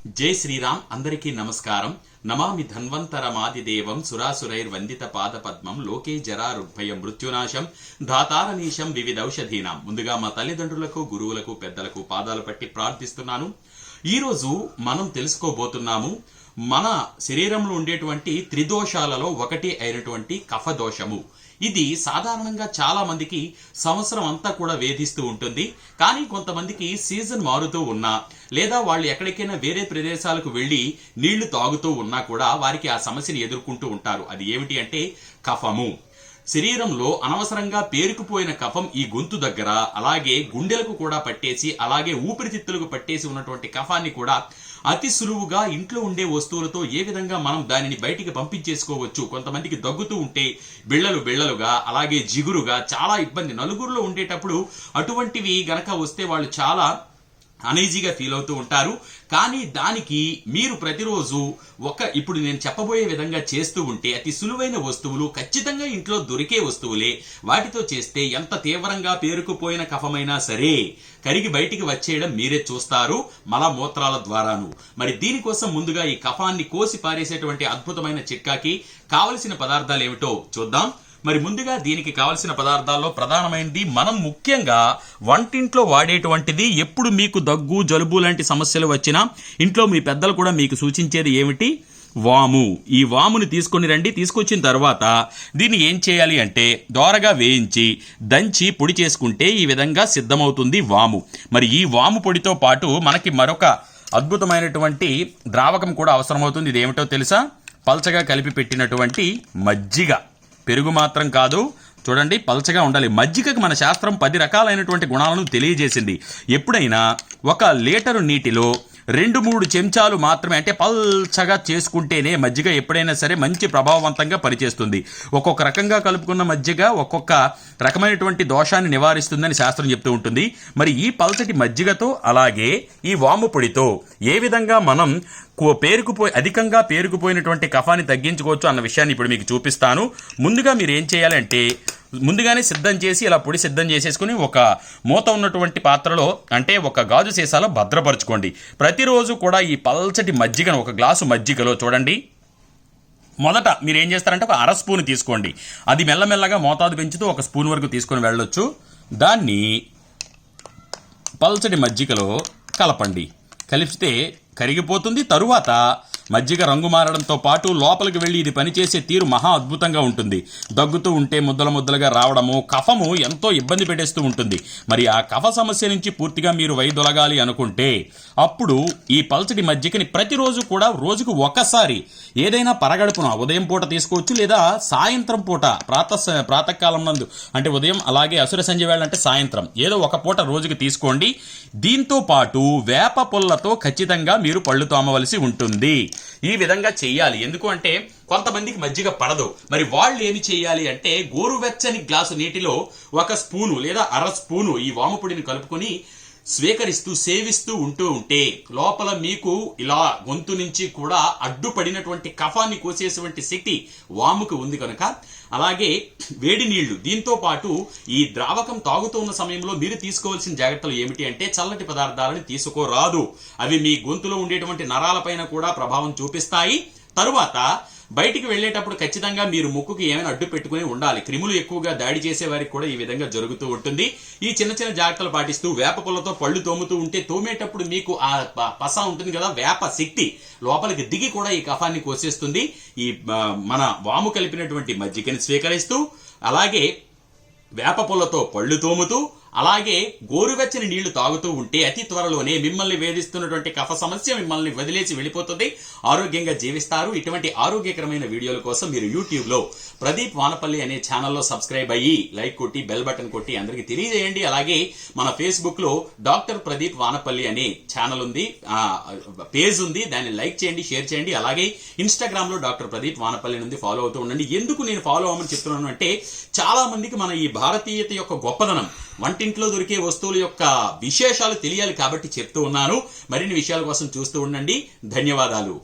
జై శ్రీరామ్. అందరికీ నమస్కారం. నమామి ధన్వంతరమాదిదేవం సురాసురైర్వందిత పాదపద్మం లోకే జరారుగ్భయం మృత్యునాశం ధాతారనీశం వివిధౌషధీనాం. ముందుగా మా తల్లిదండ్రులకు, గురువులకు, పెద్దలకు పాదాలు పట్టి ప్రార్థిస్తున్నాను. ఈరోజు మనం తెలుసుకోబోతున్నాము మన శరీరంలో ఉండేటువంటి త్రిదోషాలలో ఒకటి అయినటువంటి కఫదోషము. ఇది సాధారణంగా చాలా మందికి సంవత్సరం అంతా కూడా వేధిస్తూ ఉంటుంది. కానీ కొంతమందికి సీజన్ మారుతూ ఉన్నా లేదా వాళ్ళు ఎక్కడికైనా వేరే ప్రదేశాలకు వెళ్లి నీళ్లు తాగుతూ ఉన్నా కూడా వారికి ఆ సమస్యను ఎదుర్కొంటూ ఉంటారు. అది ఏమిటి అంటే కఫము. శరీరంలో అనవసరంగా పేరుకుపోయిన కఫం ఈ గొంతు దగ్గర, అలాగే గుండెలకు కూడా పట్టేసి, అలాగే ఊపిరితిత్తులకు పట్టేసి ఉన్నటువంటి కఫాన్ని కూడా అతి సులువుగా ఇంట్లో ఉండే వస్తువులతో ఏ విధంగా మనం దానిని బయటికి పంపించేసుకోవచ్చు. కొంతమందికి దగ్గుతూ ఉంటే బిళ్ళలుగా, అలాగే జిగురుగా చాలా ఇబ్బంది. నలుగురిలో ఉండేటప్పుడు అటువంటివి గనక వస్తే వాళ్ళు చాలా అనీజీగా ఫీల్ అవుతూ ఉంటారు. కానీ దానికి మీరు ప్రతిరోజు ఇప్పుడు నేను చెప్పబోయే విధంగా చేస్తూ ఉంటే అతి సులువైన వస్తువులు, ఖచ్చితంగా ఇంట్లో దొరికే వస్తువులే, వాటితో చేస్తే ఎంత తీవ్రంగా పేరుకుపోయిన కఫమైనా సరే కరిగి బయటికి వచ్చేయడం మీరే చూస్తారు, మలమూత్రాల ద్వారాను. మరి దీనికోసం ముందుగా ఈ కఫాన్ని కోసి పారేసేటువంటి అద్భుతమైన చిట్కాకి కావలసిన పదార్థాలు ఏమిటో చూద్దాం. మరి ముందుగా దీనికి కావలసిన పదార్థాల్లో ప్రధానమైనది, మనం ముఖ్యంగా వంటింట్లో వాడేటువంటిది. ఎప్పుడు మీకు దగ్గు, జలుబు లాంటి సమస్యలు వచ్చినా ఇంట్లో మీ పెద్దలు కూడా మీకు సూచించేది ఏమిటి? వాము. ఈ వాముని తీసుకొని రండి. తీసుకొచ్చిన తర్వాత దీన్ని ఏం చేయాలి అంటే దోరగా వేయించి దంచి పొడి చేసుకుంటే ఈ విధంగా సిద్ధమవుతుంది వాము. మరి ఈ వాము పొడితో పాటు మనకి మరొక అద్భుతమైనటువంటి ద్రావకం కూడా అవసరమవుతుంది. ఇదేమిటో తెలుసా? పల్చగా కలిపి పెట్టినటువంటి మజ్జిగ. పెరుగు మాత్రం కాదు, చూడండి, పల్చగా ఉండాలి. మజ్జిగకు మన శాస్త్రం 10 రకాలైనటువంటి గుణాలను తెలియజేసింది. ఎప్పుడైనా 1 లీటరు నీటిలో 2-3 చెంచాలు మాత్రమే, అంటే పల్చగా చేసుకుంటేనే మజ్జిగ ఎప్పుడైనా సరే మంచి ప్రభావవంతంగా పనిచేస్తుంది. ఒక్కొక్క రకంగా కలుపుకున్న మజ్జిగ ఒక్కొక్క రకమైనటువంటి దోషాన్ని నివారిస్తుందని శాస్త్రం చెప్తూ ఉంటుంది. మరి ఈ పల్చటి మజ్జిగతో, అలాగే ఈ వాము పొడితో ఏ విధంగా మనం అధికంగా పేరుకుపోయినటువంటి కఫాన్ని తగ్గించుకోవచ్చు అన్న విషయాన్ని ఇప్పుడు మీకు చూపిస్తాను. ముందుగా మీరు ఏం చేయాలంటే ముందుగానే సిద్ధం చేసి ఇలా పొడి సిద్ధం చేసేసుకుని ఒక మూత ఉన్నటువంటి పాత్రలో, అంటే ఒక గాజు సీసాలో భద్రపరచుకోండి. ప్రతిరోజు కూడా ఈ పల్చటి మజ్జిగను, 1 గ్లాసు మజ్జిగలో చూడండి, మొదట మీరు ఏం చేస్తారంటే 1/2 స్పూన్ తీసుకోండి. అది మెల్లమెల్లగా మోతాదు పెంచుతూ 1 స్పూన్ వరకు తీసుకొని వెళ్ళొచ్చు. దాన్ని పల్చటి మజ్జిగలో కలపండి. కలిపితే కరిగిపోతుంది. తరువాత మజ్జిగ రంగు మారడంతో పాటు లోపలికి వెళ్ళి ఇది పనిచేసే తీరు మహా అద్భుతంగా ఉంటుంది. దగ్గుతూ ఉంటే ముద్దలుగా రావడము, కఫము ఎంతో ఇబ్బంది పెట్టేస్తూ ఉంటుంది. మరి ఆ కఫ సమస్య నుంచి పూర్తిగా మీరు వైదొలగాలి అనుకుంటే అప్పుడు ఈ పల్చటి మజ్జిగని ప్రతిరోజు కూడా రోజుకు ఒకసారి ఏదైనా పరగడుపున ఉదయం పూట తీసుకోవచ్చు, లేదా సాయంత్రం పూట ప్రాతకాలం నందు, అంటే ఉదయం అలాగే అసుర సంధ్య వేళ అంటే సాయంత్రం, ఏదో ఒక పూట రోజుకి తీసుకోండి. దీంతో పాటు వేప పుల్లతో ఖచ్చితంగా మీరు పళ్ళు తోమవలసి ఉంటుంది. ఈ విధంగా చెయ్యాలి. ఎందుకు అంటే కొంతమందికి మజ్జిగ పడదు. మరి వాళ్ళు ఏమి చేయాలి అంటే గోరువెచ్చని గ్లాసు నీటిలో 1 స్పూను లేదా 1/2 స్పూను ఈ వాము పొడిని కలుపుకొని స్వీకరిస్తూ సేవిస్తూ ఉంటే లోపల మీకు ఇలా గొంతు నుంచి కూడా అడ్డుపడినటువంటి కఫాన్ని కోసేటువంటి శక్తి వాముకు ఉంది కనుక. అలాగే వేడి నీళ్లు, దీంతో పాటు ఈ ద్రావకం తాగుతూ ఉన్న సమయంలో మీరు తీసుకోవాల్సిన జాగ్రత్తలు ఏమిటి అంటే చల్లటి పదార్థాలను తీసుకోరాదు. అవి మీ గొంతులో ఉండేటువంటి నరాలపైన కూడా ప్రభావం చూపిస్తాయి. తరువాత బయటికి వెళ్లేటప్పుడు ఖచ్చితంగా మీరు ముక్కుకి ఏమైనా అడ్డు పెట్టుకుని ఉండాలి. క్రిములు ఎక్కువగా దాడి చేసే వారికి కూడా ఈ విధంగా జరుగుతూ ఉంటుంది. ఈ చిన్న జాగ్రత్తలు పాటిస్తూ వేప పుల్లతో పళ్ళు తోముతూ ఉంటే తోమేటప్పుడు మీకు ఆ పస ఉంటుంది కదా, వేప శక్తి లోపలికి దిగి కూడా ఈ కఫాన్ని కోసేస్తుంది. ఈ మన వాము కలిపినటువంటి మజ్జిగని స్వీకరిస్తూ, అలాగే వేప పుల్లతో పళ్ళు తోముతూ, అలాగే గోరువెచ్చని నీళ్లు తాగుతూ ఉంటే అతి త్వరలోనే మిమ్మల్ని వేధిస్తున్నటువంటి కఫ సమస్య మిమ్మల్ని వదిలేసి వెళ్ళిపోతుంది. ఆరోగ్యంగా జీవిస్తారు. ఇటువంటి ఆరోగ్యకరమైన వీడియోల కోసం మీరు యూట్యూబ్ లో ప్రదీప్ వానపల్లి అనే ఛానల్లో సబ్స్క్రైబ్ అయ్యి లైక్ కొట్టి బెల్ బటన్ కొట్టి అందరికి తెలియజేయండి. అలాగే మన ఫేస్బుక్ లో డాక్టర్ ప్రదీప్ వానపల్లి అనే ఛానల్ ఉంది, పేజ్ ఉంది, దాన్ని లైక్ చేయండి, షేర్ చేయండి. అలాగే ఇన్స్టాగ్రామ్ లో డాక్టర్ ప్రదీప్ వానపల్లి నుండి ఫాలో అవుతూ ఉండండి. ఎందుకు నేను ఫాలో అవ్వమని చెప్తున్నాను అంటే చాలా మందికి మన ఈ భారతీయత యొక్క గొప్పదనం, వంటింట్లో దొరికే వస్తువుల యొక్క విశేషాలు తెలియాలి కాబట్టి చెప్తూ ఉన్నాను. మరిన్ని విషయాల కోసం చూస్తూ ఉండండి. ధన్యవాదాలు.